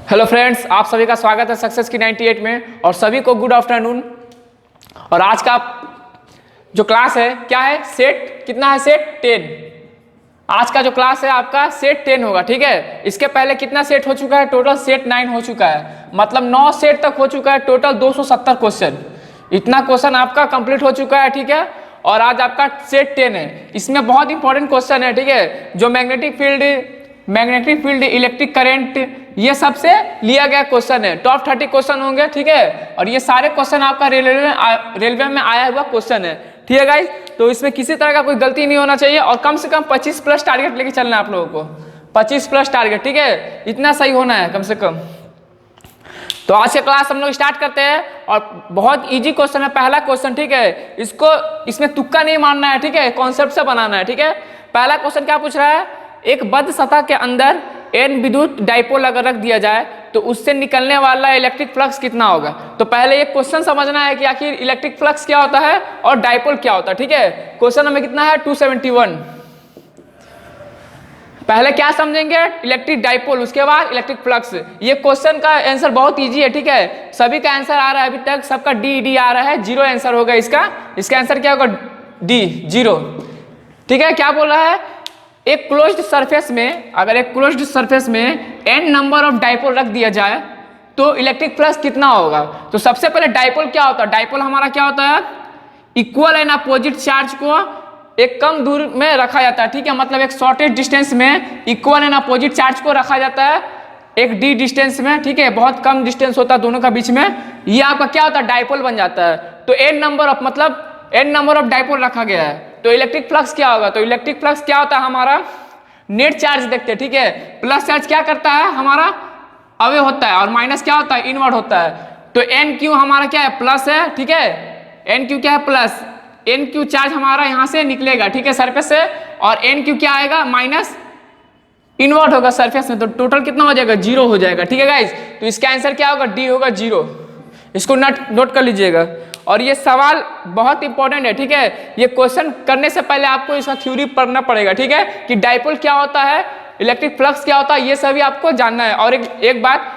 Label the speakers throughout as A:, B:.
A: Hello friends, आप सभी का स्वागत है सक्सेस की 98 में और सभी को गुड आफ्टरनून। और आज का जो क्लास है क्या है, सेट कितना है, सेट 10। आज का जो क्लास है आपका सेट 10 होगा, ठीक है। इसके पहले कितना सेट हो चुका है, टोटल सेट 9 हो चुका है, मतलब 9 सेट तक हो चुका है, टोटल 270 क्वेश्चन। इतना क्वेश्चन आपका कंप्लीट हो चुका है, ठीक है। और आज आपका सेट 10 है, इसमें बहुत इंपॉर्टेंट क्वेश्चन है, ठीक है। जो मैग्नेटिक फील्ड, इलेक्ट्रिक करंट, ये सबसे लिया गया क्वेश्चन है। टॉप 30 क्वेश्चन होंगे, ठीक है। और ये सारे क्वेश्चन आपका रेलवे में आया हुआ क्वेश्चन है, ठीक है गाइज। तो इसमें किसी तरह का कोई गलती नहीं होना चाहिए और कम से कम 25 प्लस टारगेट लेके चलना है आप लोगों को, 25 प्लस टारगेट, ठीक है। इतना सही होना है कम से कम। तो आज के क्लास हम लोग स्टार्ट करते हैं और बहुत इजी क्वेश्चन है, पहला क्वेश्चन, ठीक है। इसमें तुक्का नहीं मारना है, ठीक है, कॉन्सेप्ट से बनाना है, ठीक है। पहला क्वेश्चन क्या पूछ रहा है, एक बद्ध सतह के अंदर n विद्युत डाइपोल अगर रख दिया जाए तो उससे निकलने वाला इलेक्ट्रिक फ्लक्स कितना होगा। तो पहले ये क्वेश्चन समझना है कि आखिर इलेक्ट्रिक फ्लक्स क्या होता है और डाइपोल क्या होता है, ठीक है। क्वेश्चन नंबर कितना है, 271। पहले क्या समझेंगे, इलेक्ट्रिक डाइपोल, उसके बाद इलेक्ट्रिक फ्लक्स। ये क्वेश्चन का आंसर बहुत इजी है, ठीक है। सभी का आंसर आ रहा है, अभी तक सबका डी आ रहा है, 0 आंसर होगा इसका आंसर क्या होगा, डी, 0, ठीक है। क्या बोल रहा है, एक क्लोज्ड सरफेस में, अगर एक क्लोज्ड सरफेस में n नंबर ऑफ डाइपोल रख दिया जाए तो इलेक्ट्रिक फ्लक्स कितना होगा। तो सबसे पहले डाइपोल क्या होता है, डाइपोल हमारा क्या होता है, इक्वल एंड अपोजिट चार्ज को एक कम दूर में रखा जाता है, ठीक है। मतलब एक शॉर्टेज डिस्टेंस में इक्वल एंड अपोजिट चार्ज को रखा जाता है एक d डिस्टेंस में, ठीक है। बहुत कम डिस्टेंस होता है दोनों का बीच में, ये आपका क्या होता है, डाइपोल बन जाता है। तो n नंबर ऑफ डाइपोल रखा गया है, तो इलेक्ट्रिक फ्लक्स क्या होगा। तो इलेक्ट्रिक फ्लक्स क्या होता है, हमारा नेट चार्ज देखते हैं, ठीक है। प्लस चार्ज क्या करता है, हमारा अवे होता है और माइनस क्या होता है, इनवर्ड होता है। तो एन क्यू हमारा क्या है, प्लस है, ठीक है। एन क्यू क्या है, प्लस। एन क्यू चार्ज हमारा यहाँ से निकलेगा, ठीक है, सरफेस से, और एन क्यू क्या आएगा, माइनस इनवर्ड होगा सरफेस में। तो टोटल कितना हो जाएगा, 0 हो जाएगा, ठीक है गाइज। तो इसका आंसर क्या होगा, डी होगा, 0। इसको नोट कर लीजिएगा। और ये सवाल बहुत इंपॉर्टेंट है, ठीक है। ये क्वेश्चन करने से पहले आपको इसका थ्योरी पढ़ना पड़ेगा, ठीक है, कि डाइपोल क्या होता है, इलेक्ट्रिक फ्लक्स क्या होता है, ये सभी आपको जानना है। और एक बात,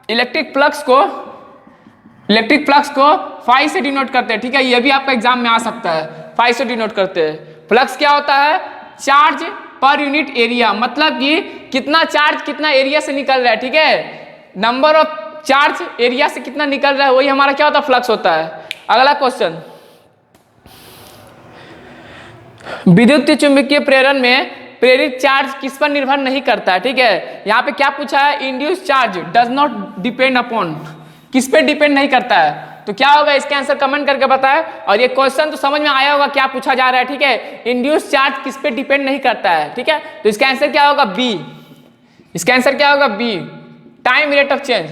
A: इलेक्ट्रिक फ्लक्स को फाई से डिनोट करते हैं, ठीक है। ये भी आपका एग्जाम में आ सकता है, फाई से डिनोट करते हैं। फ्लक्स क्या होता है, चार्ज पर यूनिट एरिया, मतलब कि कितना चार्ज कितना एरिया से निकल रहा है, ठीक है। नंबर ऑफ चार्ज एरिया से कितना निकल रहा है, वही हमारा क्या होता है, फ्लक्स होता है। अगला क्वेश्चन, विद्युत चुंबकीय प्रेरण में प्रेरित चार्ज किस पर निर्भर नहीं करता है, ठीक है। यहाँ पे क्या पूछा है, induce charge does not depend upon, किस पे डिपेंड नहीं करता है। तो क्या होगा, इसके आंसर कमेंट करके बताएं। और ये क्वेश्चन तो समझ में आया होगा क्या पूछा जा रहा है, ठीक है। इंड्यूस चार्ज किस पे डिपेंड नहीं करता है, ठीक है। तो इसका आंसर क्या होगा, बी। इसका आंसर क्या होगा, B, time rate of change,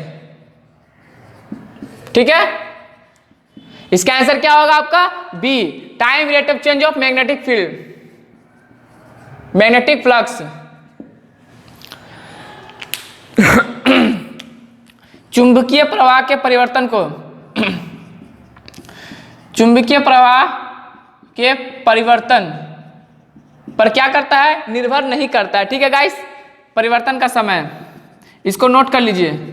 A: ठीक है। इसका आंसर क्या होगा आपका, B, time rate of change of magnetic field, magnetic flux. चुंबकीय प्रवाह के परिवर्तन को चुंबकीय प्रवाह के परिवर्तन पर क्या करता है, निर्भर नहीं करता है, ठीक है गाइस। परिवर्तन का समय, इसको नोट कर लीजिए।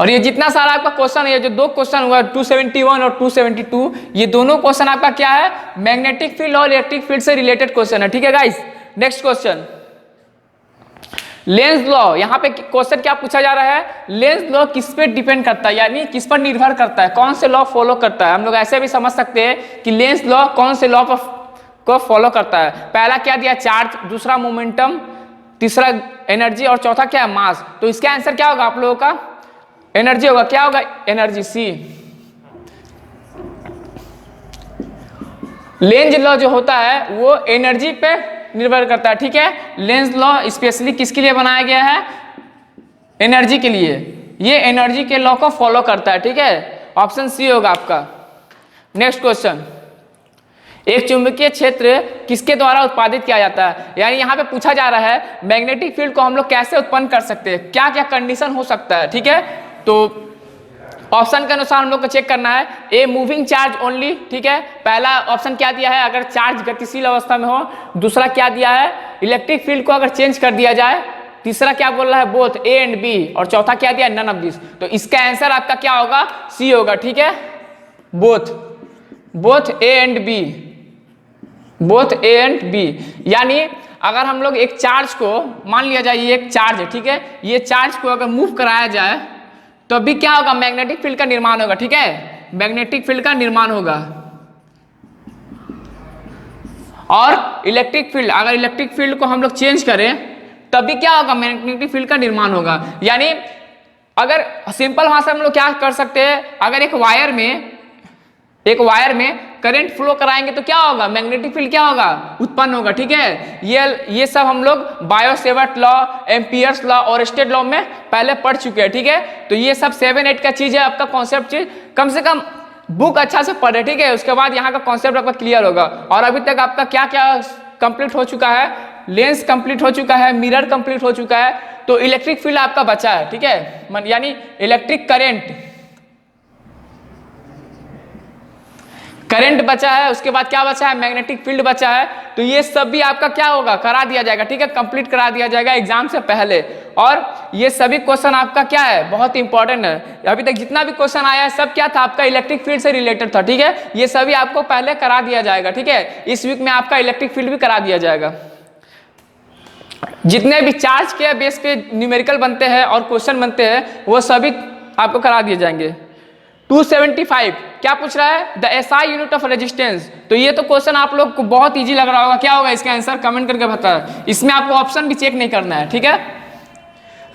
A: और ये जितना सारा आपका क्वेश्चन है, ये जो 2 क्वेश्चन हुआ 271 और 272, ये दोनों क्वेश्चन आपका क्या है, मैग्नेटिक फील्ड और इलेक्ट्रिक फील्ड से रिलेटेड क्वेश्चन है, ठीक है guys. Next question, Lenz law. यहाँ पे क्वेश्चन क्या पूछा जा रहा है, लेंज लॉ किस पे डिपेंड करता है, यानी किस पर निर्भर करता है, कौन से लॉ फॉलो करता है। हम लोग ऐसे भी समझ सकते हैं कि लेंज लॉ कौन से लॉ को फॉलो करता है। पहला क्या दिया, चार्ज, दूसरा मोमेंटम, तीसरा एनर्जी और चौथा क्या है, मास। तो इसका आंसर क्या होगा आप लोगों का, एनर्जी होगा, क्या होगा, एनर्जी, सी। लेंज लॉ जो होता है वो एनर्जी पे निर्भर करता है, ठीक है। लेंज लॉ स्पेशली किसके लिए बनाया गया है, एनर्जी के लिए। ये एनर्जी के लॉ को फॉलो करता है, ठीक है। ऑप्शन सी होगा आपका। नेक्स्ट क्वेश्चन, एक चुंबकीय क्षेत्र किसके द्वारा उत्पादित किया जाता है, यानी यहाँ पे पूछा जा रहा है मैग्नेटिक फील्ड को हम लोग कैसे उत्पन्न कर सकते हैं, क्या क्या कंडीशन हो सकता है, ठीक है। तो ऑप्शन के अनुसार हम लोग को चेक करना है, ए मूविंग चार्ज ओनली, ठीक है। पहला ऑप्शन क्या दिया है, अगर चार्ज गतिशील अवस्था में हो। दूसरा क्या दिया है, इलेक्ट्रिक फील्ड को अगर चेंज कर दिया जाए तीसरा क्या बोल रहा है, बोथ ए एंड बी, और चौथा क्या दिया, नन ऑफ दिस। तो इसका आंसर आपका क्या होगा, सी होगा, ठीक है, both A and B, both A and B. यानी अगर हम लोग एक चार्ज को, मान लिया जाए ये एक चार्ज है, ठीक है, ये चार्ज को अगर मूव कराया जाए तो अभी क्या होगा, मैग्नेटिक फील्ड का निर्माण होगा, ठीक है, मैग्नेटिक फील्ड का निर्माण होगा। और इलेक्ट्रिक फील्ड, अगर इलेक्ट्रिक फील्ड को हम लोग चेंज करें तभी क्या होगा, मैग्नेटिक फील्ड का निर्माण होगा। यानी अगर सिंपल भाषा में हम लोग क्या कर सकते हैं, अगर एक वायर में करंट फ्लो कराएंगे तो क्या होगा, मैग्नेटिक फील्ड क्या होगा, उत्पन्न होगा, ठीक है। ये सब हम लोग बायो-सेवर्ट लॉ, एम्पियर्स लॉ और स्टेट लॉ में पहले पढ़ चुके हैं, ठीक है। तो ये सब 7-8 का चीज है, आपका कॉन्सेप्ट चीज कम से कम बुक अच्छा से पढ़े, ठीक है, उसके बाद यहाँ का कॉन्सेप्ट आपका क्लियर होगा। और अभी तक आपका क्या क्या कंप्लीट हो चुका है, लेंस कंप्लीट हो चुका है, मिरर कंप्लीट हो चुका है, तो इलेक्ट्रिक फील्ड आपका बचा है, ठीक है, यानी इलेक्ट्रिक करंट बचा है, उसके बाद क्या बचा है, मैग्नेटिक फील्ड बचा है। तो ये सब भी आपका क्या होगा, करा दिया जाएगा, ठीक है, कंप्लीट करा दिया जाएगा एग्जाम से पहले। और ये सभी क्वेश्चन आपका क्या है, बहुत इंपॉर्टेंट है। अभी तक जितना भी क्वेश्चन आया है सब क्या था, आपका इलेक्ट्रिक फील्ड से रिलेटेड था, ठीक है, ये सभी आपको पहले करा दिया जाएगा, ठीक है। इस वीक में आपका इलेक्ट्रिक फील्ड भी करा दिया जाएगा। जितने भी चार्ज के बेस पे न्यूमेरिकल बनते हैं और क्वेश्चन बनते हैं वो सभी आपको करा दिए जाएंगे। 275 क्या पूछ रहा है, the SI unit of resistance. तो ये तो क्वेश्चन आप लोग को बहुत इजी लग रहा होगा, क्या होगा इसका आंसर, कमेंट करके बताएं। इसमें आपको ऑप्शन भी चेक नहीं करना है, ठीक है।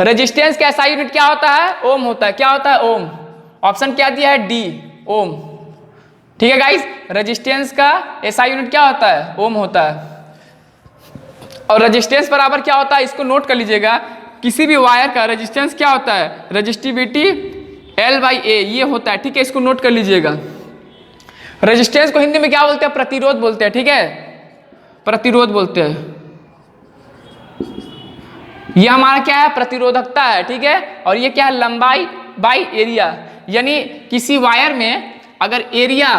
A: रेजिस्टेंस का एसआई यूनिट क्या होता है, ओम होता है, क्या होता है, ओम। ऑप्शन क्या दिया है, डी, ओम, ठीक है गाइस। रेजिस्टेंस का एसआई यूनिट क्या होता है, ओम होता है। और रेजिस्टेंस बराबर क्या होता है, इसको नोट कर लीजिएगा, किसी भी वायर का रेजिस्टेंस क्या होता है, रेजिस्टिविटी L/A, ये होता है, ठीक है, इसको नोट कर लीजिएगा। रेजिस्टेंस को हिंदी में क्या बोलते हैं, प्रतिरोध बोलते हैं, ठीक है, प्रतिरोध बोलते हैं। ये हमारा क्या है, प्रतिरोधकता है, ठीक है। और ये क्या है, लंबाई बाई एरिया। यानी किसी वायर में अगर एरिया,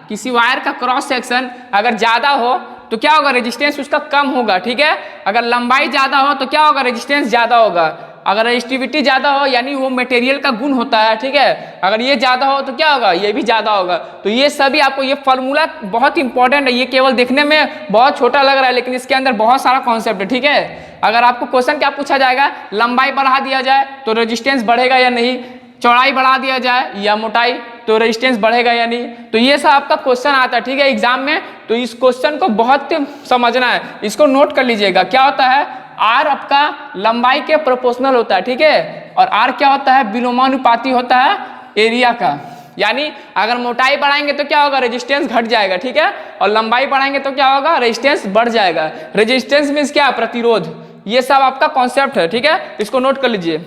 A: किसी वायर का क्रॉस सेक्शन अगर ज्यादा हो तो क्या होगा, रेजिस्टेंस उसका कम होगा, ठीक है। अगर लंबाई ज्यादा हो तो क्या होगा, रेजिस्टेंस ज्यादा होगा। अगर रेजिस्टिविटी ज्यादा हो यानी वो मटेरियल का गुण होता है, ठीक है, अगर ये ज्यादा हो तो क्या होगा, ये भी ज्यादा होगा। तो ये सभी आपको, ये फॉर्मूला बहुत इंपॉर्टेंट है, ये केवल देखने में बहुत छोटा लग रहा है लेकिन इसके अंदर बहुत सारा कॉन्सेप्ट है, ठीक है। अगर आपको क्वेश्चन क्या पूछा जाएगा, लंबाई बढ़ा दिया जाए तो रेजिस्टेंस बढ़ेगा या नहीं, चौड़ाई बढ़ा दिया जाए या मोटाई तो रेजिस्टेंस बढ़ेगा या नहीं। तो ये सब आपका क्वेश्चन आता है, ठीक है, एग्जाम में। तो इस क्वेश्चन को बहुत समझना है, इसको नोट कर लीजिएगा। क्या होता है, आर आपका लंबाई के प्रोपोर्शनल होता है, ठीक है, और आर क्या होता है, विलोमानुपाती होता है एरिया का। यानी अगर मोटाई बढ़ाएंगे तो क्या होगा, रेजिस्टेंस घट जाएगा, ठीक है, और लंबाई बढ़ाएंगे तो क्या होगा, रेजिस्टेंस बढ़ जाएगा। रेजिस्टेंस मीन्स क्या, प्रतिरोध। ये सब आपका कॉन्सेप्ट है, ठीक है, इसको नोट कर लीजिए।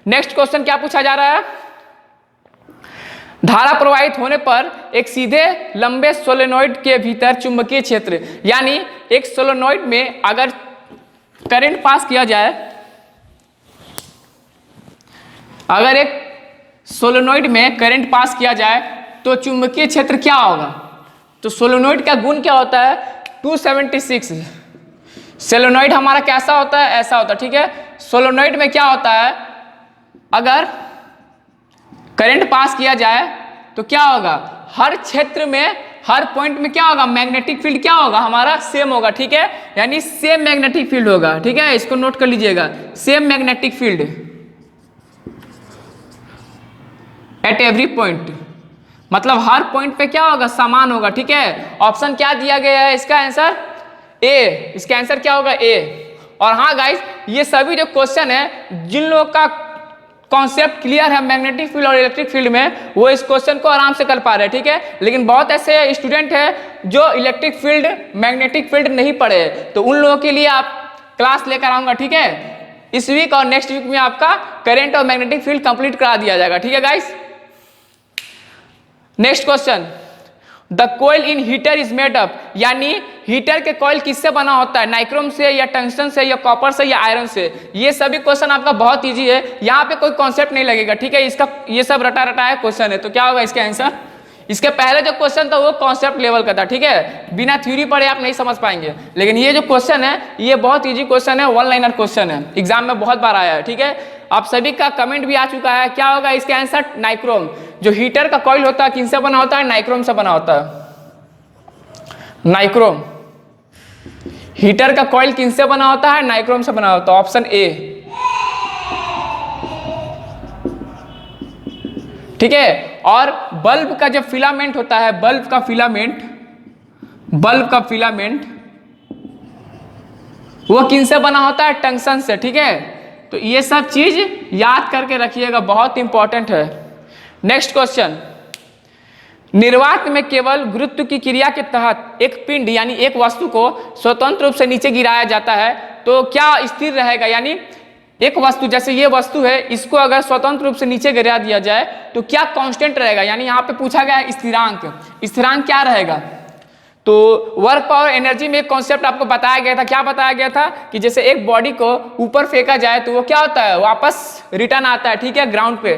A: नेक्स्ट क्वेश्चन क्या पूछा जा रहा है, धारा प्रवाहित होने पर एक सीधे लंबे सोलेनोइड के भीतर चुंबकीय क्षेत्र, यानी एक सोलेनोइड में अगर करंट पास किया जाए, अगर एक सोलेनोइड में करंट पास किया जाए तो चुंबकीय क्षेत्र क्या होगा। तो सोलेनोइड का गुण क्या होता है, 276। सोलेनोइड हमारा कैसा होता है, ऐसा होता है, ठीक है। सोलेनोइड में क्या होता है, अगर करंट पास किया जाए तो क्या होगा, हर क्षेत्र में, हर पॉइंट में क्या होगा, मैग्नेटिक फील्ड क्या होगा, हमारा सेम होगा, ठीक है, यानी सेम मैग्नेटिक फील्ड होगा, ठीक है, इसको नोट कर लीजिएगा, same magnetic field at every point, मतलब हर पॉइंट पे क्या होगा, समान होगा, ठीक है। ऑप्शन क्या दिया गया है, इसका आंसर ए, इसका आंसर क्या होगा, ए। और हाँ गाइस, ये सभी जो क्वेश्चन है, जिन लोगों का कॉन्सेप्ट क्लियर है मैग्नेटिक फील्ड और इलेक्ट्रिक फील्ड में, वो इस क्वेश्चन को आराम से कर पा रहे हैं, ठीक है। लेकिन बहुत ऐसे स्टूडेंट हैं जो इलेक्ट्रिक फील्ड, मैग्नेटिक फील्ड नहीं पढ़े, तो उन लोगों के लिए आप क्लास लेकर आऊंगा, ठीक है। इस वीक और नेक्स्ट वीक में आपका करंट और मैग्नेटिक फील्ड कंप्लीट करा दिया जाएगा, ठीक है guys. Next question, the coil in heater is made up, यानी हीटर के कॉइल किससे बना होता है, नाइक्रोम से या टंगस्टन से या कॉपर से या आयरन से। ये सभी क्वेश्चन आपका बहुत इजी है, यहाँ पे कोई कॉन्सेप्ट नहीं लगेगा, ठीक है। इसका ये सब रटा रटा है क्वेश्चन है, तो क्या होगा इसका आंसर, इसके पहले जो क्वेश्चन था वो कॉन्सेप्ट लेवल का था, ठीक है, बिना थ्योरी पढ़े आप नहीं समझ पाएंगे। लेकिन ये जो क्वेश्चन है ये बहुत इजी क्वेश्चन है, वन लाइनर क्वेश्चन है, एग्जाम में बहुत बार आया है, ठीक है। आप सभी का कमेंट भी आ चुका है, क्या होगा इसका आंसर? नाइक्रोम। जो हीटर का कॉइल होता है किनसे बना होता है? नाइक्रोम से बना होता है। नाइक्रोम, हीटर का कॉइल किनसे बना होता है? नाइक्रोम से बना होता है, ऑप्शन ए, ठीक है। और बल्ब का जो फिलामेंट होता है, बल्ब का फिलामेंट वो किनसे बना होता है? टंगस्टन से, ठीक है। तो ये सब चीज याद करके रखिएगा, बहुत इंपॉर्टेंट है। नेक्स्ट क्वेश्चन, निर्वात में केवल गुरुत्व की क्रिया के तहत एक पिंड यानी एक वस्तु को स्वतंत्र रूप से नीचे गिराया जाता है तो क्या स्थिर रहेगा? यानी एक वस्तु, जैसे ये वस्तु है, इसको अगर स्वतंत्र रूप से नीचे गिरा दिया जाए तो क्या कांस्टेंट रहेगा? यानी यहाँ पे पूछा गया है स्थिरांक, स्थिरांक क्या रहेगा? तो वर्क पावर एनर्जी में एक कॉन्सेप्ट आपको बताया गया था, क्या बताया गया था कि जैसे एक बॉडी को ऊपर फेंका जाए तो वो क्या होता है? वापस रिटर्न आता है, ठीक है, ग्राउंड पे,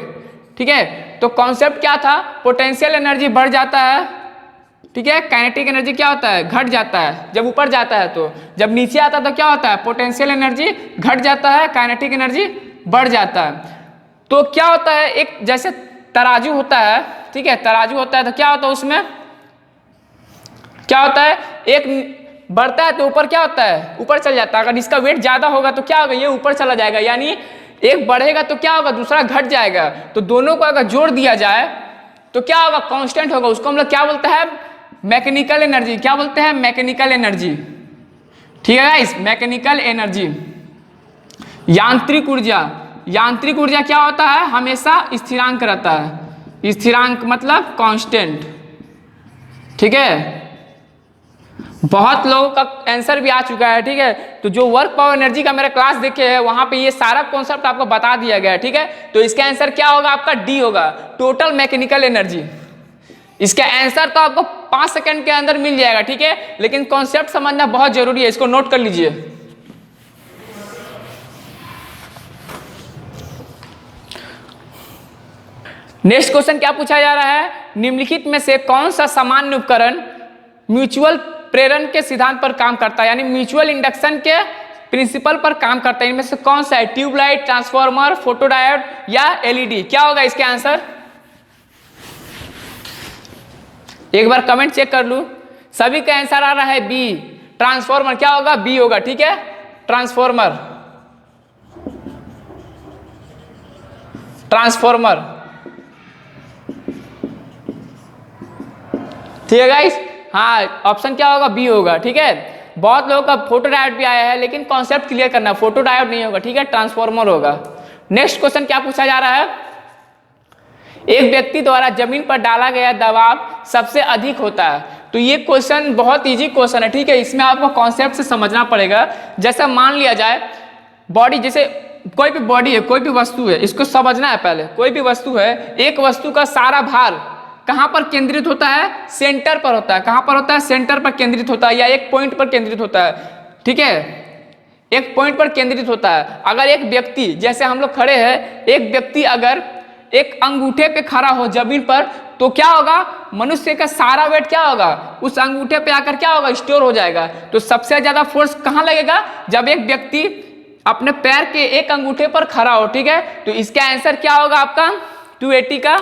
A: ठीक है। तो कॉन्सेप्ट क्या था? पोटेंशियल एनर्जी बढ़ जाता है, ठीक है, काइनेटिक एनर्जी क्या होता है? घट जाता है जब ऊपर जाता है। तो जब नीचे आता है तो क्या होता है? पोटेंशियल एनर्जी घट जाता है, काइनेटिक एनर्जी बढ़ जाता है। तो क्या होता है, एक जैसे तराजू होता है, ठीक है, तराजू होता है तो क्या होता है उसमें क्या होता है? एक बढ़ता है तो ऊपर क्या होता है? ऊपर चल जाता है। अगर इसका वेट ज्यादा होगा तो क्या होगा? ये ऊपर चला जाएगा, यानी एक बढ़ेगा तो क्या होगा? दूसरा घट जाएगा। तो दोनों को अगर जोड़ दिया जाए तो क्या होगा? कांस्टेंट होगा। उसको हम लोग क्या बोलते हैं? Mechanical energy. क्या बोलते हैं? मैकेनिकल एनर्जी, ठीक है गाइस, मैकेनिकल एनर्जी। यांत्रिक ऊर्जा, यांत्रिक ऊर्जा क्या होता है? हमेशा स्थिरांक रहता है, स्थिरांक मतलब कांस्टेंट, ठीक है। बहुत लोगों का आंसर भी आ चुका है, ठीक है। तो जो वर्क पावर एनर्जी का मेरा क्लास देखे है वहां पे ये सारा कॉन्सेप्ट आपको बता दिया गया है, ठीक है। तो इसका आंसर क्या होगा? आपका डी होगा, टोटल मैकेनिकल एनर्जी। इसका आंसर तो आपको 5 सेकंड के अंदर मिल जाएगा, ठीक है, लेकिन कॉन्सेप्ट समझना बहुत जरूरी है, इसको नोट कर लीजिए। नेक्स्ट क्वेश्चन क्या पूछा जा रहा है? निम्नलिखित में से कौन सा सामान्य उपकरण म्यूचुअल प्रेरण के सिद्धांत पर काम करता है, यानी म्यूचुअल इंडक्शन के प्रिंसिपल पर काम करता है? इनमें से कौन सा है? ट्यूबलाइट, ट्रांसफार्मर, फोटोडायोड या एलईडी? क्या होगा इसके आंसर? एक बार कमेंट चेक कर लूं। सभी का आंसर आ रहा है बी, ट्रांसफार्मर। क्या होगा? बी होगा, ठीक है, ट्रांसफार्मर, ट्रांसफार्मर, ठीक है गाइस। हाँ, ऑप्शन क्या होगा? बी होगा, ठीक है। बहुत लोगों का फोटो डायोड भी आया है, लेकिन कॉन्सेप्ट क्लियर करना, फोटो डायोड नहीं होगा, ठीक है, ट्रांसफार्मर होगा। नेक्स्ट क्वेश्चन क्या पूछा जा रहा है? एक व्यक्ति द्वारा जमीन पर डाला गया दबाव सबसे अधिक होता है। तो ये क्वेश्चन बहुत इजी क्वेश्चन है, ठीक है। इसमें आपको कॉन्सेप्ट से समझना पड़ेगा। जैसा मान लिया जाए बॉडी, जैसे कोई भी बॉडी है, कोई भी वस्तु है, इसको समझना है पहले। कोई भी वस्तु है, एक वस्तु का सारा भार कहां पर केंद्रित होता है? सेंटर पर होता है। कहां पर होता है? सेंटर पर केंद्रित होता है, या एक पॉइंट पर केंद्रित होता है, ठीक है, एक पॉइंट पर केंद्रित होता है। अगर एक व्यक्ति, जैसे हम लोग खड़े हैं, एक व्यक्ति अगर एक अंगूठे पे खड़ा हो जमीन पर, तो क्या होगा? मनुष्य का सारा वेट क्या होगा? उस अंगूठे पे आकर क्या होगा? स्टोर हो जाएगा। तो सबसे ज्यादा फोर्स कहां लगेगा? जब एक व्यक्ति अपने पैर के एक अंगूठे पर खड़ा हो, ठीक है। तो इसका आंसर क्या होगा आपका? 280 का,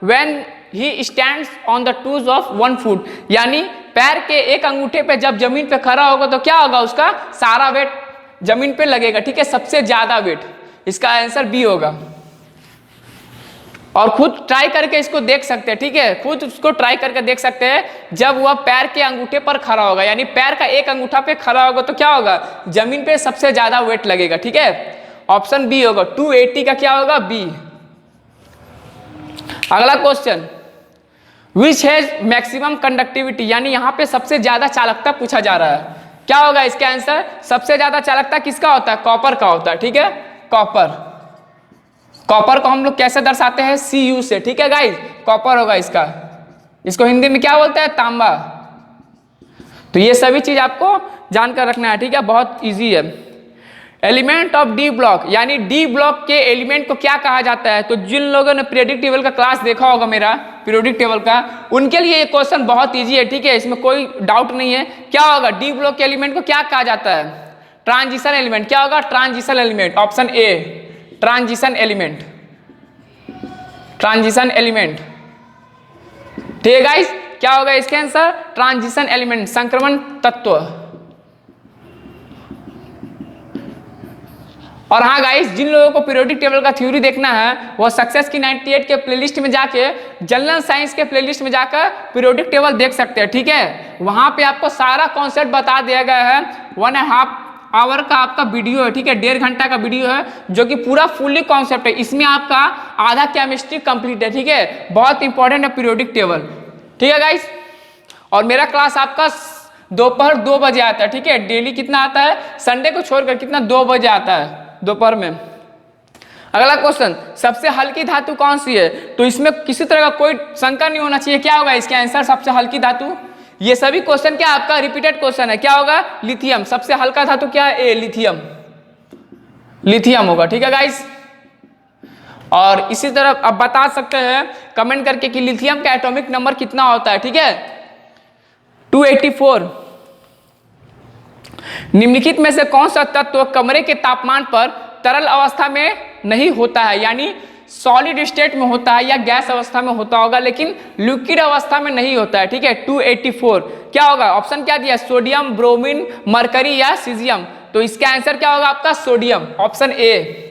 A: when he stands on the twos of 1 foot, यानी पैर के एक अंगूठे पे जब जमीन पे खड़ा होगा तो क्या होगा? उसका सारा वेट जमीन पे लगेगा, ठीक है, सबसे ज्यादा वेट। इसका आंसर बी होगा। और खुद ट्राई करके इसको देख सकते हैं, ठीक है, खुद उसको ट्राई करके देख सकते हैं। जब वह पैर के अंगूठे पर खड़ा होगा, यानी पैर का एक अंगूठा पे खड़ा होगा, तो क्या होगा? जमीन पे सबसे ज्यादा वेट लगेगा, ठीक है। ऑप्शन बी होगा, 280 का क्या होगा? बी। अगला question, which has maximum conductivity, यानी यहाँ पे सबसे ज्यादा चालकता पूछा जा रहा है। क्या होगा इसका आंसर? सबसे ज्यादा चालकता किसका होता है? कॉपर का होता है, ठीक है, कॉपर। कॉपर को हम लोग कैसे दर्शाते हैं? Cu से, ठीक है गाइस, कॉपर होगा इसका। इसको हिंदी में क्या बोलते हैं? तांबा। तो ये सभी चीज आपको जानकर रखना है, ठीक है, बहुत इजी है। एलिमेंट ऑफ डी ब्लॉक, यानी डी ब्लॉक के एलिमेंट को क्या कहा जाता है? तो जिन लोगों ने पीरियोडिक टेबल का क्लास देखा होगा मेरा, पीरियोडिक टेबल का, उनके लिए ये क्वेश्चन बहुत इजी है, ठीक है, इसमें कोई डाउट नहीं है। क्या होगा? डी ब्लॉक के एलिमेंट को क्या कहा जाता है? Transition element. क्या होगा? Transition element. Option A, transition element, transition element. ठीक है गाइस, क्या होगा इसका आंसर? ट्रांजिशन एलिमेंट, संक्रमण तत्व। और हाँ गाइस, जिन लोगों को पीरियोडिक टेबल का थ्योरी देखना है वो सक्सेस की 98 के प्लेलिस्ट में जाके, जनरल साइंस के प्लेलिस्ट में जाकर पीरियोडिक टेबल देख सकते हैं, ठीक है। वहां पे आपको सारा कॉन्सेप्ट बता दिया गया है। 1.5 आवर का आपका वीडियो है, ठीक है, 1.5 घंटा का वीडियो है, जो कि पूरा फुल्ली कॉन्सेप्ट है। इसमें आपका आधा केमिस्ट्री कंप्लीट है, ठीक है, बहुत इंपॉर्टेंट है पीरियोडिक टेबल, ठीक है गाइस। और मेरा क्लास आपका दोपहर 2 बजे आता है, ठीक है। डेली कितना आता है? संडे को छोड़कर कितना? 2 बजे आता है दोपहर में। अगला क्वेश्चन, सबसे हल्की धातु कौन सी है? तो इसमें किसी तरह का कोई शंका नहीं होना चाहिए। क्या होगा इसका आंसर? सबसे हल्की धातु। ये सभी क्वेश्चन क्या आपका रिपीटेड क्वेश्चन है। क्या होगा? लिथियम। सबसे हल्का धातु क्या है? ए, लिथियम, लिथियम होगा, ठीक है गाइस। और इसी तरह अब बता सकते हैं कमेंट करके कि लिथियम का एटॉमिक नंबर कितना होता है, ठीक है, 284। निम्नलिखित में से कौन सा तत्व कमरे के तापमान पर तरल अवस्था में नहीं होता है, यानी सॉलिड स्टेट में होता है या गैस अवस्था में होता होगा, लेकिन लिक्विड अवस्था में नहीं होता है, ठीक है, 284। क्या होगा? ऑप्शन क्या दिया? सोडियम, ब्रोमीन, मरकरी या सीजियम। तो इसका आंसर क्या होगा आपका? Sodium, option A.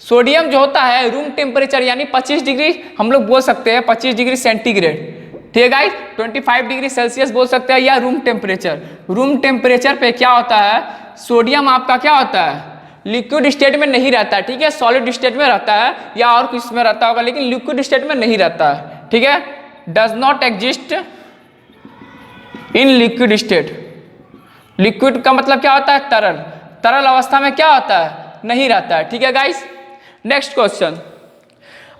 A: सोडियम जो होता है रूम टेम्परेचर यानी 25 डिग्री हम लोग बोल सकते हैं, 25 डिग्री सेंटीग्रेड, ठीक है गाइस, 25 डिग्री सेल्सियस बोल सकते हैं, या रूम टेम्परेचर। रूम टेम्परेचर पे क्या होता है? सोडियम आपका क्या होता है? लिक्विड स्टेट में नहीं रहता है, ठीक है, सॉलिड स्टेट में रहता है या और किस में रहता होगा, लेकिन लिक्विड स्टेट में नहीं रहता है, ठीक है। Does not exist in liquid state. Liquid का मतलब क्या होता है? तरल। तरल अवस्था में क्या होता है? नहीं रहता है, ठीक है गाइस। नेक्स्ट क्वेश्चन,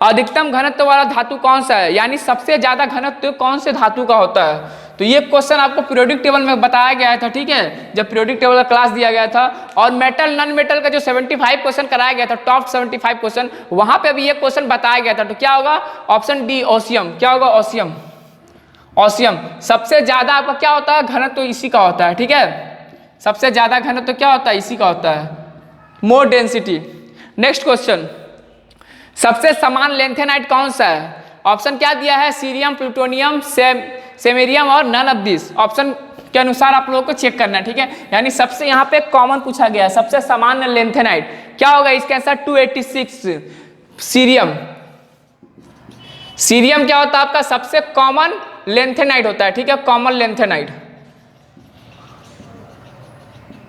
A: अधिकतम घनत्व वाला धातु कौन सा है, यानी सबसे ज्यादा घनत्व कौन से धातु का होता है? तो ये क्वेश्चन आपको पीरियोडिक टेबल में बताया गया था, ठीक है, जब पीरियोडिक टेबल का क्लास दिया गया था। और मेटल नॉन मेटल का जो 75 क्वेश्चन कराया गया था, टॉप 75 क्वेश्चन, वहां पे भी ये क्वेश्चन बताया गया था। तो क्या होगा? Option D, ocimum. क्या होगा? ओसियम, ओसियम। सबसे ज्यादा आपका क्या होता है? घनत्व इसी का होता है, ठीक है, सबसे ज्यादा घनत्व क्या होता है? इसी का होता है, मोर डेंसिटी। नेक्स्ट क्वेश्चन, सबसे समान लेंथेनाइट कौन सा है? ऑप्शन क्या दिया है? सीरियम, प्लूटोनियम, सेमेरियम और नन ऑफ दिस। ऑप्शन के अनुसार आप लोगों को चेक करना है, ठीक है। यानी सबसे यहाँ पे कॉमन पूछा गया है, सबसे सामान्य लेंथेनाइट क्या होगा? इसका आंसर 286 सीरियम। सीरियम क्या होता है आपका? सबसे कॉमन लेंथेनाइट होता है, ठीक है, कॉमन लेंथेनाइट,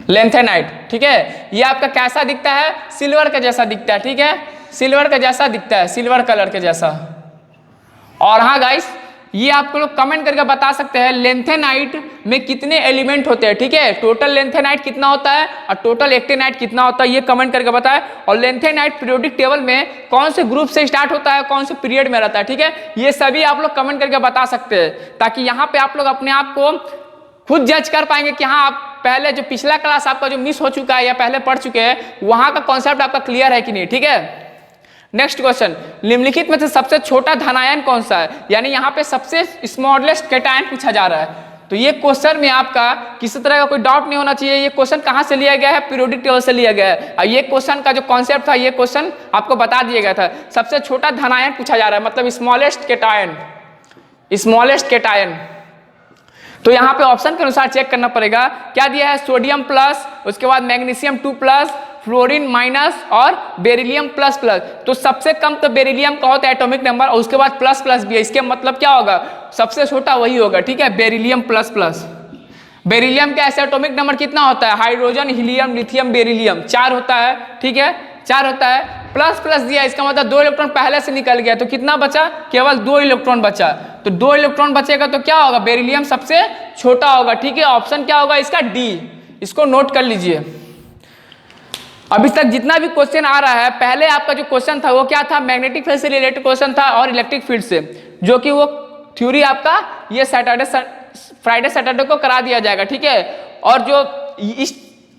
A: लेंथेनाइट, ठीक है। ये आपका कैसा दिखता है? सिल्वर का जैसा दिखता है, ठीक है, सिल्वर का जैसा दिखता है, सिल्वर कलर के जैसा। और हाँ गाइस, ये आपको लोग कमेंट करके बता सकते हैं लेंथेनाइट में कितने एलिमेंट होते हैं, ठीक है, टोटल लेंथेनाइट कितना होता है और टोटल एक्टिनाइट कितना होता है, ये कमेंट करके बताएं। और लेंथेनाइट पीरियोडिक टेबल में कौन से ग्रुप से स्टार्ट होता है, कौन से पीरियड में रहता है, ठीक है, ये सभी आप लोग कमेंट करके बता सकते हैं, ताकि यहाँ पे आप लोग अपने आप को खुद जज कर पाएंगे कि हाँ, आप पहले जो पिछला क्लास आपका जो मिस हो चुका है या पहले पढ़ चुके हैं, वहां का कॉन्सेप्ट आपका क्लियर है कि नहीं, ठीक है। नेक्स्ट क्वेश्चन, निम्नलिखित में से सबसे छोटा धनायन कौन सा है, यानी यहाँ पे सबसे स्मॉलेस्ट कैटायन पूछा जा रहा है। तो ये क्वेश्चन में आपका किसी तरह का कोई डाउट नहीं होना चाहिए, ये क्वेश्चन कहाँ से लिया गया है? पीरियोडिक टेबल से लिया गया है। और ये क्वेश्चन का जो कॉन्सेप्ट था, ये क्वेश्चन आपको बता दिया गया था, सबसे छोटा धनायन पूछा जा रहा है, मतलब स्मॉलेस्ट कैटायन, स्मॉलेस्ट कैटायन। तो यहाँ पे ऑप्शन के अनुसार चेक करना पड़ेगा, क्या दिया है? सोडियम प्लस, उसके बाद मैग्नीशियम 2 प्लस, फ्लोरीन माइनस और बेरिलियम प्लस प्लस। तो सबसे कम तो बेरिलियम का होता है एटॉमिक नंबर, और उसके बाद प्लस प्लस भी है, इसके मतलब क्या होगा? सबसे छोटा वही होगा, ठीक है, बेरिलियम प्लस प्लस। बेरिलियम का ऐसे एटॉमिक नंबर कितना होता है? हाइड्रोजन, हीलियम, लिथियम, बेरिलियम 4 होता है, ठीक है, 4 होता है। प्लस प्लस दिया, इसका मतलब 2 इलेक्ट्रॉन पहले से निकल गया, तो कितना बचा? केवल 2 इलेक्ट्रॉन बचा। तो 2 इलेक्ट्रॉन बचेगा तो क्या होगा? बेरिलियम सबसे छोटा होगा, ठीक है। ऑप्शन क्या होगा इसका? डी। इसको नोट कर लीजिए। अभी तक जितना भी क्वेश्चन आ रहा है, पहले आपका जो क्वेश्चन था वो क्या था? मैग्नेटिक फील्ड से रिलेटेड क्वेश्चन था और इलेक्ट्रिक फील्ड से, जो कि वो थ्योरी आपका ये सैटरडे फ्राइडे सैटरडे को करा दिया जाएगा, ठीक है। और जो इस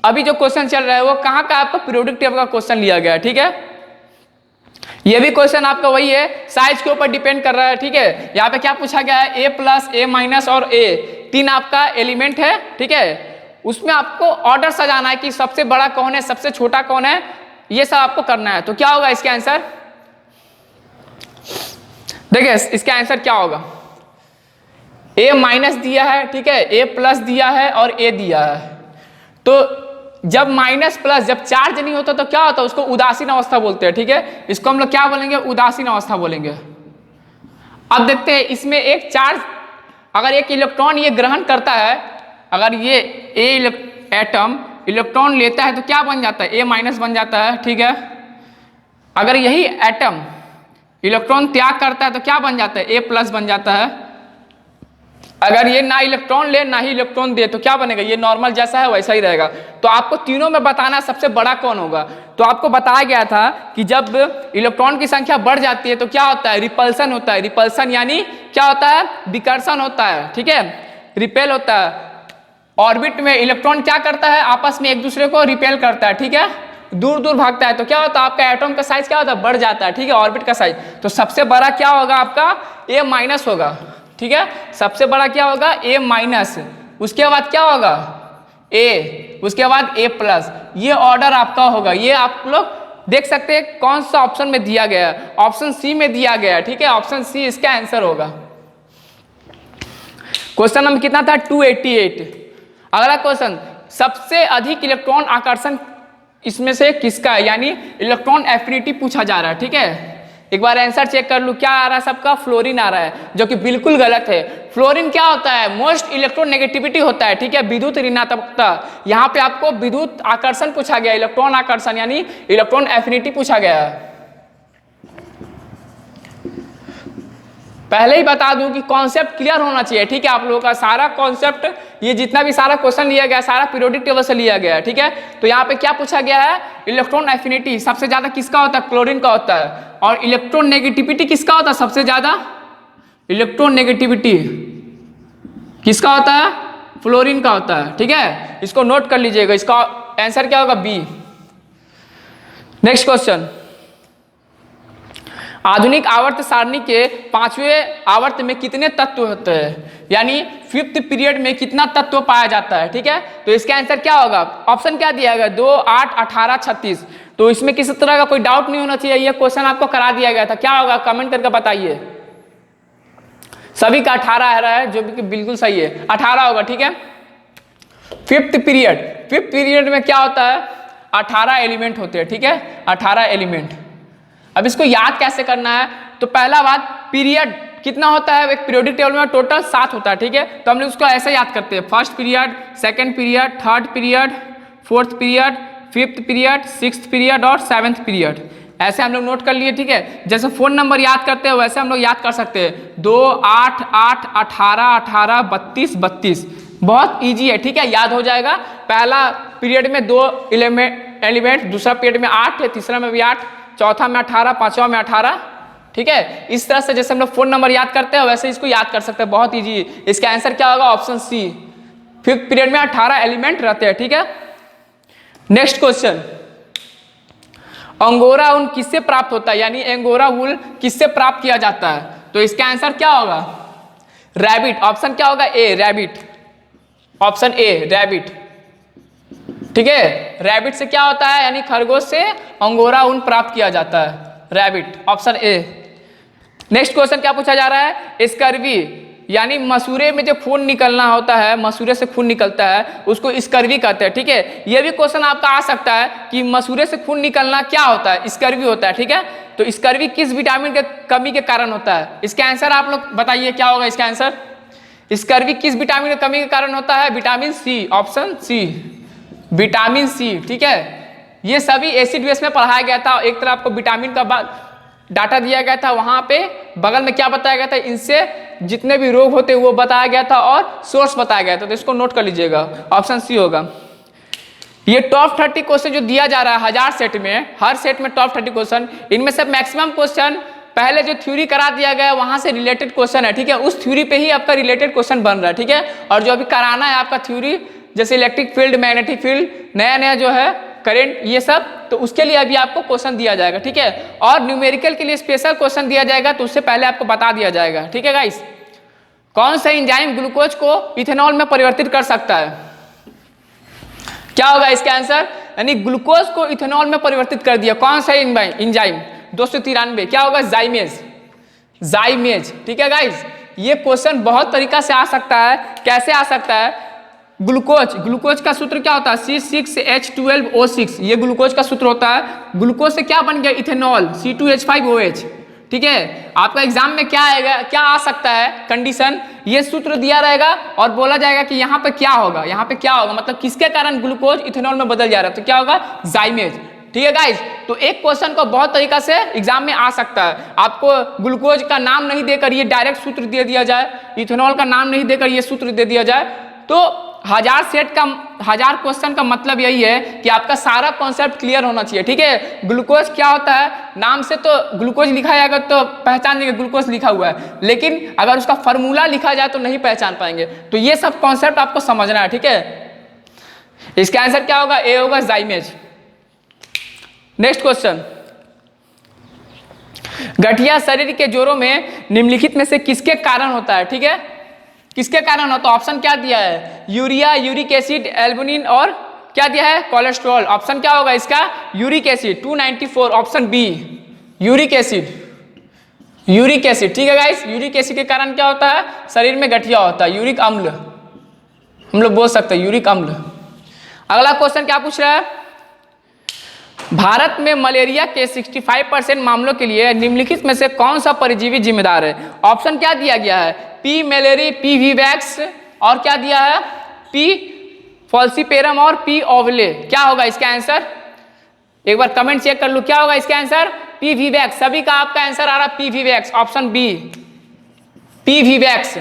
A: अभी जो क्वेश्चन चल रहा है वो कहाँ का आपका पीरियोडिक टेबल का क्वेश्चन लिया गया है, ठीक है। ये भी क्वेश्चन आपका वही है, साइज के ऊपर डिपेंड कर रहा है, ठीक है। यहाँ पे क्या पूछा गया है, ए प्लस, ए माइनस और ए, तीन आपका एलिमेंट है, ठीक है। उसमें आपको ऑर्डर सजाना है कि सबसे बड़ा कौन है, सबसे छोटा कौन है, ये सब आपको करना है। तो क्या होगा इसका आंसर, देखिए इसका आंसर क्या होगा, ए माइनस दिया है, ठीक है, ए प्लस दिया है और ए दिया है। तो जब माइनस प्लस जब चार्ज नहीं होता तो क्या होता है, उसको उदासीन अवस्था बोलते हैं, ठीक है। इसको हम लोग क्या बोलेंगे, उदासीन अवस्था बोलेंगे। अब देखते हैं इसमें एक चार्ज, अगर एक इलेक्ट्रॉन ये ग्रहण करता है, अगर ये एटम इलेक्ट्रॉन लेता है तो क्या बन जाता है, ए माइनस बन जाता है, ठीक है। अगर यही एटम इलेक्ट्रॉन त्याग करता है तो क्या बन जाता है, ए प्लस बन जाता है। अगर ये ना इलेक्ट्रॉन ले ना ही इलेक्ट्रॉन दे तो क्या बनेगा, ये नॉर्मल जैसा है वैसा ही रहेगा। तो आपको तीनों में बताना सबसे बड़ा कौन होगा। तो आपको बताया गया था कि जब इलेक्ट्रॉन की संख्या बढ़ जाती है तो क्या होता है, रिपल्सन होता है। रिपल्सन यानी क्या होता है, विकर्षण होता है, ठीक है, रिपेल होता है। ऑर्बिट में इलेक्ट्रॉन क्या करता है, आपस में एक दूसरे को रिपेल करता है, ठीक है, दूर दूर भागता है। तो क्या होता है, आपका एटम का साइज क्या होता है, बढ़ जाता है, ठीक है, ऑर्बिट का साइज। तो सबसे बड़ा क्या होगा आपका, ए माइनस होगा, ठीक है, सबसे बड़ा क्या होगा, ए माइनस। उसके बाद क्या होगा, ए, उसके बाद ए प्लस। ये ऑर्डर आपका होगा। ये आप लोग देख सकते हैं कौन सा ऑप्शन में दिया गया है, ऑप्शन सी में दिया गया है, ठीक है, ऑप्शन सी इसका आंसर होगा। क्वेश्चन नंबर कितना था, 288। अगला क्वेश्चन, सबसे अधिक इलेक्ट्रॉन आकर्षण इसमें से किसका है, यानी इलेक्ट्रॉन एफिनिटी पूछा जा रहा है, ठीक है। एक बार आंसर चेक कर लूं, क्या आ रहा है सबका, फ्लोरीन आ रहा है, जो कि बिल्कुल गलत है। फ्लोरीन क्या होता है, मोस्ट इलेक्ट्रोनेगेटिविटी होता है, ठीक है, विद्युत ऋणात्मकता। यहाँ पे आपको विद्युत आकर्षण पूछा गया, इलेक्ट्रॉन आकर्षण यानी इलेक्ट्रॉन एफिनिटी पूछा गया है। पहले ही बता दूं कि कॉन्सेप्ट क्लियर होना चाहिए, ठीक है, आप लोगों का सारा कॉन्सेप्ट, ये जितना भी सारा क्वेश्चन लिया गया सारा पीरियोडिक टेबल से लिया गया है, ठीक है। तो यहाँ पे क्या पूछा गया है, इलेक्ट्रॉन एफिनिटी सबसे ज्यादा किसका होता है, क्लोरीन का होता है। और इलेक्ट्रॉन नेगेटिविटी किसका होता है, सबसे ज्यादा इलेक्ट्रॉन नेगेटिविटी किसका होता है, फ्लोरीन का होता है, ठीक है। इसको नोट कर लीजिएगा, इसका आंसर क्या होगा, बी। नेक्स्ट क्वेश्चन, आधुनिक आवर्त सारणी के 5वें आवर्त में कितने तत्व होते हैं, यानी 5th पीरियड में कितना तत्व पाया जाता है, ठीक है। तो इसका आंसर क्या होगा, ऑप्शन क्या दिया गया, 2, 8, 18, 36। तो इसमें किसी तरह का कोई डाउट नहीं होना चाहिए, ये क्वेश्चन आपको करा दिया गया था। क्या होगा, कमेंट करके बताइए। सभी का 18 आ रहा है, जो भी बिल्कुल सही है, 18 होगा, ठीक है। 5th पीरियड में क्या होता है, 18 एलिमेंट होते हैं, ठीक है, 18 एलिमेंट। अब इसको याद कैसे करना है, तो पहला बात, पीरियड कितना होता है, एक पीरियोडिक टेबल में टोटल 7 होता है, ठीक है। तो हम लोग उसको ऐसे याद करते हैं, first period, second period, third period, fourth period, 5th period, 6th period और 7th पीरियड, ऐसे हम लोग नोट कर लिए, ठीक है। जैसे फोन नंबर याद करते हैं वैसे हम लोग याद कर सकते हैं, 2, 8, 8, 18, 18, 32, 32, बहुत ईजी है, ठीक है, याद हो जाएगा। पहला पीरियड में 2 एलिमेंट, दूसरा पीरियड में 8 है, तीसरा में भी 8, चौथा में 18, पांचवा में 18, ठीक है। इस तरह से जैसे हम लोग फोन नंबर याद करते हैं वैसे इसको याद कर सकते हैं, बहुत इजी। इसका आंसर क्या होगा, ऑप्शन सी, 5th पीरियड में 18 एलिमेंट रहते हैं, ठीक है। नेक्स्ट क्वेश्चन, अंगोरा ऊन किससे प्राप्त होता है, यानी अंगोरा वूल किससे प्राप्त किया जाता है। तो इसका आंसर क्या होगा, रैबिट। ऑप्शन क्या होगा, ए, रैबिट, ऑप्शन ए, रैबिट, ठीक है। रैबिट से क्या होता है, यानी खरगोश से अंगोरा ऊन प्राप्त किया जाता है, rabbit, option A. Next question क्या पूछा जा रहा है, स्कर्वी, यानी मसूरे में जो खून निकलना होता है, मसूरे से खून निकलता है उसको स्कर्वी कहते हैं, ठीक है। यह भी क्वेश्चन आपका आ सकता है कि मसूरे से खून निकलना क्या होता है, स्कर्वी होता है, ठीक है। तो स्कर्वी किस विटामिन के कमी के कारण होता है, इसका आंसर आप लोग बताइए क्या होगा इसका आंसर। स्कर्वी किस विटामिन की कमी के कारण होता है, vitamin C, option C, vitamin C, ठीक है। ये सभी एसिड बेस में पढ़ाया गया था, एक तरह आपको विटामिन का डाटा दिया गया था, वहां पे बगल में क्या बताया गया था, इनसे जितने भी रोग होते हैं वो बताया गया था और सोर्स बताया गया था। तो इसको नोट कर लीजिएगा, ऑप्शन सी होगा। ये टॉप 30 क्वेश्चन जो दिया जा रहा है 1000 सेट में, हर सेट में टॉप 30 क्वेश्चन, इनमें से मैक्सिमम क्वेश्चन पहले जो थ्योरी करा दिया गया वहां से रिलेटेड क्वेश्चन है, ठीक है। उस थ्योरी पे ही आपका रिलेटेड क्वेश्चन बन रहा है, ठीक है। और जो अभी कराना है आपका थ्योरी जैसे इलेक्ट्रिक फील्ड, मैग्नेटिक फील्ड, नया नया जो है करंट, ये सब, तो उसके लिए अभी आपको क्वेश्चन दिया जाएगा, ठीक है। और न्यूमेरिकल के लिए स्पेशल क्वेश्चन दिया जाएगा, तो उससे पहले आपको बता दिया जाएगा, ठीक है गाइस। कौन सा एंजाइम ग्लूकोज को इथेनॉल में परिवर्तित कर सकता है? क्या होगा इसका आंसर? यानी ग्लूकोज को इथेनॉल में परिवर्तित कर दिया, कौन सा एंजाइम? 293, क्या होगा? जाइमेज, जाइमेज, ठीक है गाइस। ये क्वेश्चन बहुत तरीका से आ सकता है। कैसे आ सकता है? ग्लूकोज का सूत्र क्या होता है? C6H12O6, ये ग्लूकोज का सूत्र होता है। ग्लूकोज से क्या बन गया? इथेनॉल, C2H5OH, ठीक है। आपका एग्जाम में क्या आएगा, क्या आ सकता है कंडीशन? ये सूत्र दिया रहेगा और बोला जाएगा कि यहाँ पे क्या होगा, यहाँ पे क्या होगा, मतलब किसके कारण ग्लूकोज इथेनॉल में बदल जा रहा है, तो क्या होगा? जाइमेज, ठीक है गाइस। तो एक क्वेश्चन को बहुत तरीका से एग्जाम में आ सकता है। आपको ग्लूकोज का नाम नहीं देकर ये डायरेक्ट सूत्र दे दिया जाए, इथेनॉल का नाम नहीं देकर ये सूत्र दे दिया जाए, तो 1000 क्वेश्चन का मतलब यही है कि आपका सारा कॉन्सेप्ट क्लियर होना चाहिए, ठीक है। ग्लूकोज क्या होता है, नाम से तो ग्लूकोज लिखा जाएगा तो पहचान देंगे ग्लूकोज लिखा हुआ है, लेकिन अगर उसका फॉर्मूला लिखा जाए तो नहीं पहचान पाएंगे। तो ये सब कॉन्सेप्ट आपको समझना है, ठीक है। इसका आंसर क्या होगा? ए होगा, जाइमेज। नेक्स्ट क्वेश्चन, गठिया शरीर के जोड़ों में निम्नलिखित में से किसके कारण होता है, ठीक है। किसके कारण होता है? ऑप्शन क्या दिया है? यूरिया, यूरिक एसिड, एल्बुमिन और क्या दिया है? कोलेस्ट्रॉल। ऑप्शन क्या होगा इसका? Uric acid, 294, option B, uric acid, uric acid, ठीक है गाइस। यूरिक एसिड के कारण क्या होता है? शरीर में गठिया होता है, यूरिक अम्ल, हम लोग बोल सकते हैं यूरिक अम्ल। अगला क्वेश्चन क्या पूछ रहा है? भारत में मलेरिया के 65% मामलों के लिए निम्नलिखित में से कौन सा परजीवी जिम्मेदार है? ऑप्शन क्या दिया गया है? पी मैलेरी, पी वीवैक्स और क्या दिया है? पी फॉल्सीपेरम और पी ओवले। क्या होगा इसका आंसर? एक बार कमेंट चेक कर लो, क्या होगा इसका आंसर? पी वीवैक्स। सभी का आपका आंसर आ रहा है P vivax, option B, P vivax.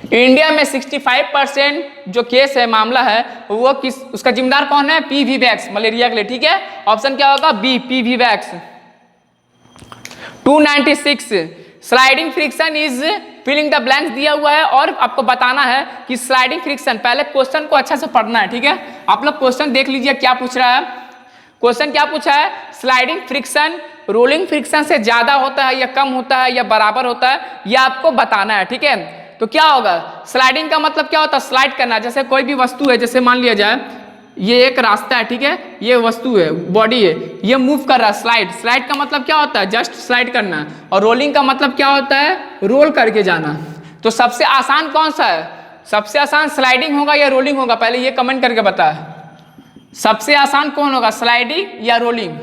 A: India में 65% जो केस है, मामला है, वो किस, उसका जिम्मेदार कौन है? पी वीवैक्स, मलेरिया के लिए, ठीक है। ऑप्शन क्या होगा? B, P vivax. 296, sliding friction is filling the blanks दिया हुआ है और आपको बताना है कि स्लाइडिंग फ्रिक्शन, पहले क्वेश्चन को अच्छा से पढ़ना है, ठीक है। आप लोग क्वेश्चन देख लीजिए क्या पूछ रहा है। क्वेश्चन क्या पूछा है? स्लाइडिंग फ्रिक्शन रोलिंग फ्रिक्शन से ज्यादा होता है या कम होता है या बराबर होता है, यह आपको बताना है, ठीक है। तो क्या होगा? स्लाइडिंग का मतलब क्या होता है? स्लाइड करना। जैसे कोई भी वस्तु है, जैसे मान लिया जाए ये एक रास्ता है, ठीक है, ये वस्तु है, बॉडी है, ये मूव कर रहा है, स्लाइड। स्लाइड का मतलब क्या होता है? जस्ट स्लाइड करना। और रोलिंग का मतलब क्या होता है? रोल करके जाना। तो सबसे आसान कौन सा है? सबसे आसान स्लाइडिंग होगा या रोलिंग होगा? पहले ये कमेंट करके बता, सबसे आसान कौन होगा, स्लाइडिंग या रोलिंग?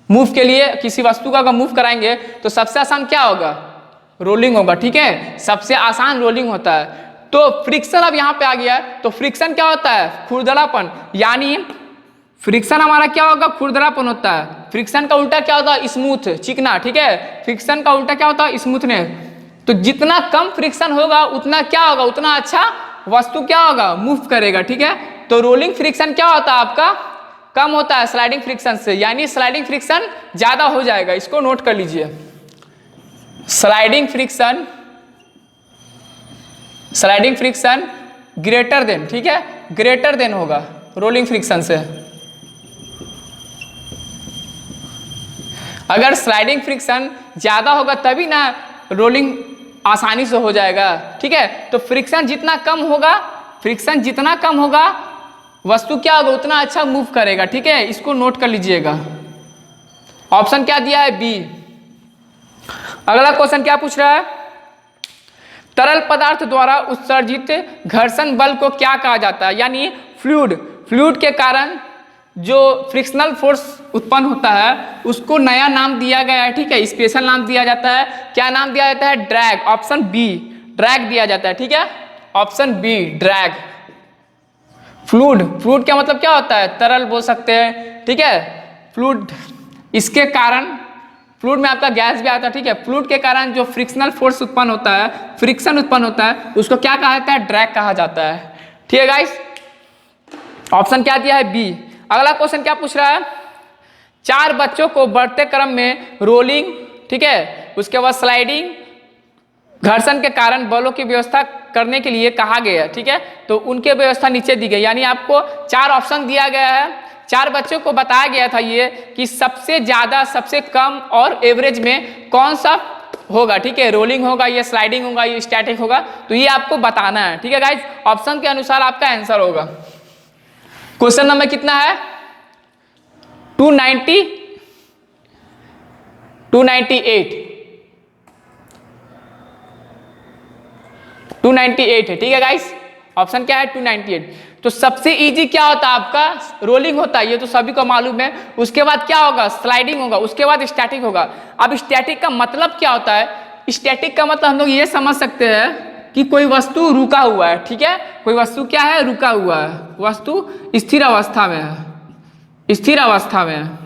A: मूव के लिए किसी वस्तु का अगर मूव कराएंगे तो सबसे आसान क्या होगा? रोलिंग होगा, ठीक है। सबसे आसान रोलिंग होता है। तो फ्रिक्शन अब यहाँ पे आ गया है। तो फ्रिक्शन क्या होता है? खुरदरापन, यानी फ्रिक्शन हमारा क्या होगा? खुरदरापन होता है। फ्रिक्शन का उल्टा क्या होता है? स्मूथ, चिकना, ठीक है। फ्रिक्शन का उल्टा क्या होता है? स्मूथनेस। तो जितना कम फ्रिक्शन होगा उतना क्या होगा? उतना अच्छा वस्तु क्या होगा? मूव करेगा, ठीक है। तो रोलिंग फ्रिक्शन क्या होता है आपका? कम होता है स्लाइडिंग फ्रिक्शन से, यानी स्लाइडिंग फ्रिक्शन ज्यादा हो जाएगा। इसको नोट कर लीजिए, sliding friction, sliding friction greater than, ठीक है, ग्रेटर देन होगा रोलिंग फ्रिक्शन से। अगर स्लाइडिंग फ्रिक्शन ज्यादा होगा तभी ना रोलिंग आसानी से हो जाएगा, ठीक है। तो फ्रिक्शन जितना कम होगा, फ्रिक्शन जितना कम होगा वस्तु क्या होगा? उतना अच्छा मूव करेगा, ठीक है। इसको नोट कर लीजिएगा। ऑप्शन क्या दिया है? बी। अगला क्वेश्चन क्या पूछ रहा है? तरल पदार्थ द्वारा उत्सर्जित घर्षण बल को क्या कहा जाता है? यानी फ्लूइड, फ्लूइड के कारण जो फ्रिक्शनल फोर्स उत्पन्न होता है उसको नया नाम दिया गया है, ठीक है, स्पेशल नाम दिया जाता है। क्या नाम दिया जाता है? ड्रैग, ऑप्शन बी, ड्रैग दिया जाता है, ठीक है, option B, drag. Fluid, fluid का मतलब क्या होता है? तरल बोल सकते हैं, ठीक है। फ्लूइड, इसके कारण फ्लूइड में आपका गैस भी आता है, ठीक है। फ्लूइड के कारण जो फ्रिक्शनल फोर्स उत्पन्न होता है, फ्रिक्शन उत्पन्न होता है, उसको क्या कहा जाता है? ड्रैग कहा जाता है, ठीक है गाइस। ऑप्शन क्या दिया है? बी। अगला क्वेश्चन क्या पूछ रहा है? 4 बच्चों को बढ़ते क्रम में रोलिंग, ठीक है, उसके बाद स्लाइडिंग, घर्षण के कारण बलों की व्यवस्था करने के लिए कहा गया है, ठीक है। तो उनके व्यवस्था नीचे दी गई, यानी आपको 4 ऑप्शन दिया गया है। 4 बच्चों को बताया गया था ये कि सबसे ज्यादा, सबसे कम और एवरेज में कौन सा होगा, ठीक है। रोलिंग होगा, ये स्लाइडिंग होगा, ये स्टैटिक होगा, तो ये आपको बताना है, ठीक है गाइज। ऑप्शन के अनुसार आपका आंसर होगा। क्वेश्चन नंबर कितना है? 298 है, ठीक है गाइस। ऑप्शन क्या है? 298। तो सबसे इजी क्या होता है आपका? रोलिंग होता है, ये तो सभी को मालूम है। उसके बाद क्या होगा? स्लाइडिंग होगा, उसके बाद स्टैटिक होगा। अब स्टैटिक का मतलब क्या होता है? स्टैटिक का मतलब हम लोग ये समझ सकते हैं कि कोई वस्तु रुका हुआ है, ठीक है। कोई वस्तु क्या है? रुका हुआ है, वस्तु स्थिर अवस्था में है, स्थिर अवस्था में है,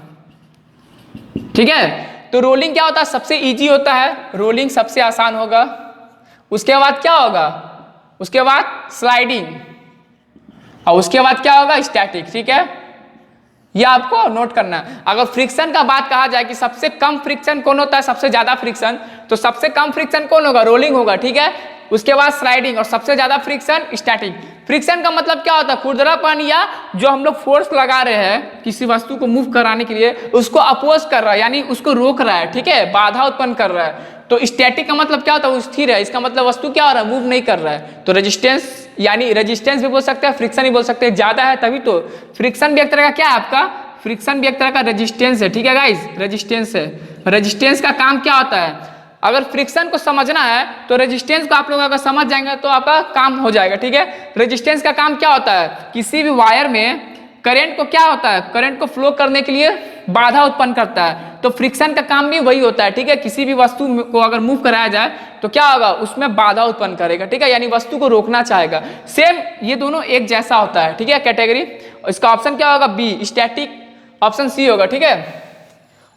A: ठीक है। तो रोलिंग क्या होता है? सबसे इजी होता है, रोलिंग सबसे आसान होगा। उसके बाद क्या होगा? उसके बाद स्लाइडिंग, और उसके बाद क्या होगा? स्टैटिक, ठीक है। यह आपको नोट करना है। अगर फ्रिक्शन का बात कहा जाए कि सबसे कम फ्रिक्शन कौन होता है, सबसे ज्यादा फ्रिक्शन, तो सबसे कम फ्रिक्शन कौन होगा? रोलिंग होगा, ठीक है। उसके बाद स्लाइडिंग, और सबसे ज्यादा फ्रिक्शन स्टैटिक। फ्रिक्शन का मतलब क्या होता है? खुरदरापन, या जो हम लोग फोर्स लगा रहे हैं किसी वस्तु को मूव कराने के लिए, उसको अपोज कर रहा है, यानी उसको रोक रहा है, ठीक है, बाधा उत्पन्न कर रहा है। तो स्टैटिक का मतलब क्या होता है? वो स्थिर है, इसका मतलब वस्तु क्या हो रहा है? मूव नहीं कर रहा है। तो रेजिस्टेंस, यानी रेजिस्टेंस भी बोल सकते हैं, फ्रिक्शन भी बोल सकते हैं। ज्यादा है तभी तो फ्रिक्शन भी एक तरह का क्या है आपका? फ्रिक्शन भी एक तरह का रेजिस्टेंस है, ठीक है गाइज, रेजिस्टेंस है। रेजिस्टेंस का काम क्या होता है? अगर फ्रिक्शन को समझना है तो रेजिस्टेंस को आप लोग अगर समझ जाएंगे तो आपका काम हो जाएगा, ठीक है। रेजिस्टेंस का काम क्या होता है? किसी भी वायर में करंट को क्या होता है? करंट को फ्लो करने के लिए बाधा उत्पन्न करता है। तो फ्रिक्शन का काम भी वही होता है, ठीक है। किसी भी वस्तु को अगर मूव कराया जाए तो क्या होगा? उसमें बाधा उत्पन्न करेगा, ठीक है, यानी वस्तु को रोकना चाहेगा। सेम ये दोनों एक जैसा होता है, ठीक है, कैटेगरी। इसका ऑप्शन क्या होगा? B, static. ऑप्शन सी होगा, ठीक है।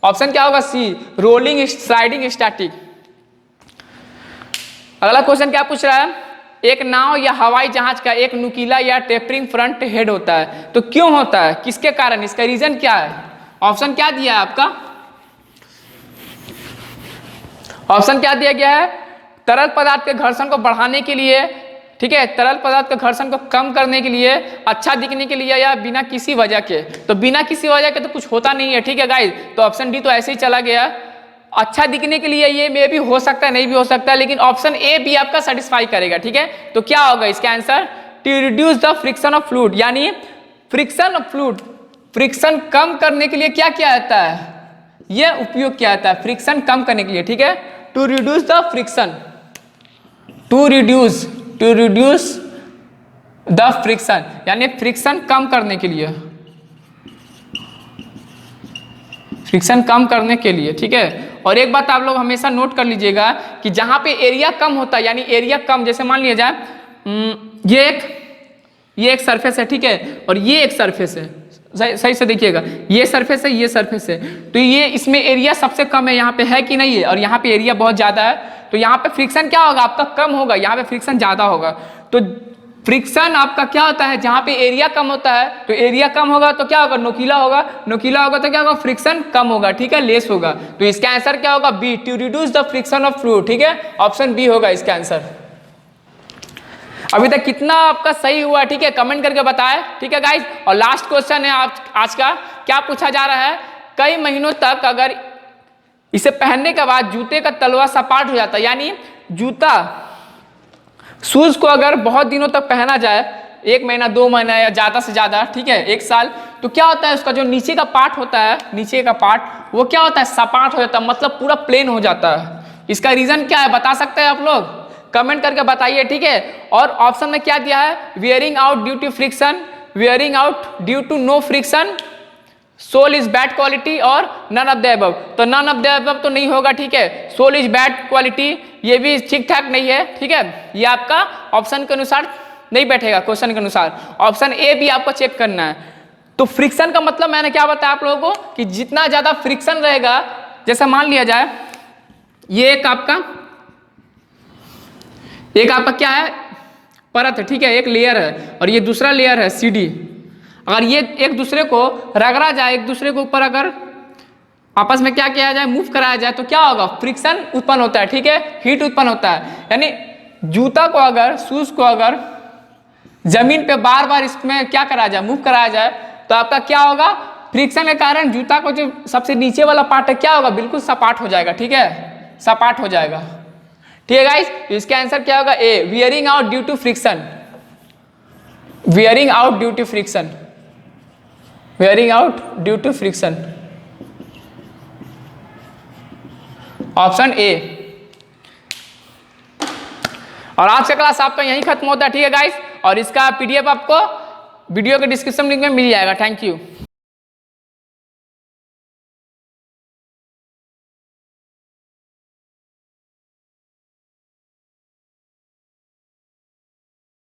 A: ऑप्शन क्या होगा? सी, रोलिंग, स्लाइडिंग, स्टैटिक। अगला क्वेश्चन क्या पूछ रहा है? एक नाव या हवाई जहाज का एक नुकीला या टेपरिंग फ्रंट हेड होता है, तो क्यों होता है? किसके कारण? इसका रीजन क्या है? ऑप्शन क्या दिया है आपका? ऑप्शन क्या दिया गया है? तरल पदार्थ के घर्षण को बढ़ाने के लिए, ठीक है, तरल पदार्थ के घर्षण को कम करने के लिए, अच्छा दिखने के लिए, या बिना किसी वजह के। तो बिना किसी वजह के तो कुछ होता नहीं है, ठीक है गाइस। तो ऑप्शन डी तो ऐसे ही चला गया। अच्छा दिखने के लिए ये मे भी हो सकता है, नहीं भी हो सकता है, लेकिन ऑप्शन ए भी आपका सेटिस्फाई करेगा, ठीक है। तो क्या होगा इसका answer? To reduce the friction of fluid, यानी फ्रिक्शन ऑफ फ्लूइड, फ्रिक्शन कम करने के लिए क्या किया जाता है? यह उपयोग किया जाता है फ्रिक्शन कम करने के लिए, ठीक है। To reduce the friction, to reduce the friction, यानी फ्रिक्शन कम करने के लिए, फ्रिक्शन कम करने के लिए, ठीक है। और एक बात आप लोग हमेशा नोट कर लीजिएगा कि जहां पे एरिया कम होता है, यानी एरिया कम, जैसे मान लिया जाए ये एक सरफेस है, ठीक है, और ये एक सरफेस है, सही से देखिएगा, ये सरफेस है, ये सरफेस है, तो ये इसमें एरिया सबसे कम है, यहाँ पे है कि नहीं है, और यहाँ पे एरिया बहुत ज्यादा है, तो यहाँ पे फ्रिक्शन क्या होगा आपका? कम होगा। यहाँ पे फ्रिक्शन ज्यादा होगा। तो फ्रिक्शन आपका क्या होता है? जहां पे एरिया कम होता है, तो एरिया कम होगा तो क्या होगा? नुकीला होगा, नुकीला होगा तो क्या होगा? फ्रिक्शन कम होगा, ठीक है, लेस होगा। तो इसका आंसर क्या होगा? B, to reduce the friction of fluid, ठीक है, ऑप्शन बी होगा इसका आंसर। अभी तक कितना आपका सही हुआ, ठीक है, कमेंट करके बताएं, ठीक है गाइज। और लास्ट क्वेश्चन है आज का, क्या पूछा जा रहा है? कई महीनों तक अगर इसे पहनने के बाद जूते का तलवा सपाट हो जाता है, यानी जूता, शूज को अगर बहुत दिनों तक पहना जाए, 1 महीना, 2 महीना या ज्यादा से ज्यादा, ठीक है, 1 साल, तो क्या होता है? उसका जो नीचे का पार्ट होता है, नीचे का पार्ट, वो क्या होता है? सपाट हो जाता है, मतलब पूरा प्लेन हो जाता है। इसका रीजन क्या है? बता सकते हैं आप लोग? कमेंट करके बताइए, ठीक है। और ऑप्शन में क्या दिया है? Wearing out due to friction, wearing out due to no friction, sole is bad quality, और नन ऑफ द अबव। तो नन ऑफ द अबव तो नहीं होगा, ठीक है। सोल इज बैड क्वालिटी, ये भी ठीक ठाक नहीं है, ठीक है। ये आपका ऑप्शन के अनुसार नहीं बैठेगा, क्वेश्चन के अनुसार। ऑप्शन ए भी आपको चेक करना है। तो फ्रिक्शन का मतलब मैंने क्या बताया आप लोगों को कि जितना ज्यादा फ्रिक्शन रहेगा, जैसे मान लिया जाए ये एक आपका क्या है? परत है, ठीक है, एक लेयर है, और ये दूसरा लेयर है सीडी। अगर ये एक दूसरे को रगड़ा जाए, एक दूसरे के ऊपर अगर आपस में क्या किया जाए, मूव कराया जाए तो क्या होगा, फ्रिक्शन उत्पन्न होता है, ठीक है, हीट उत्पन्न होता है। यानी जूता को अगर, शूज को अगर जमीन पे बार बार इसमें क्या कराया जाए, मूव कराया जाए, तो आपका क्या होगा, फ्रिक्शन के कारण जूता को जो सबसे नीचे वाला पार्ट है क्या होगा, बिल्कुल सपाट हो जाएगा, ठीक है, सपाट हो जाएगा। ठीक है गाइस, तो इसका आंसर क्या होगा, A, wearing out due to friction, wearing out due to friction, wearing out due to friction, option A. और आज का क्लास आपका यहीं खत्म होता है, ठीक है गाइस, और इसका पीडीएफ आपको वीडियो के डिस्क्रिप्शन लिंक में मिल जाएगा। Thank you.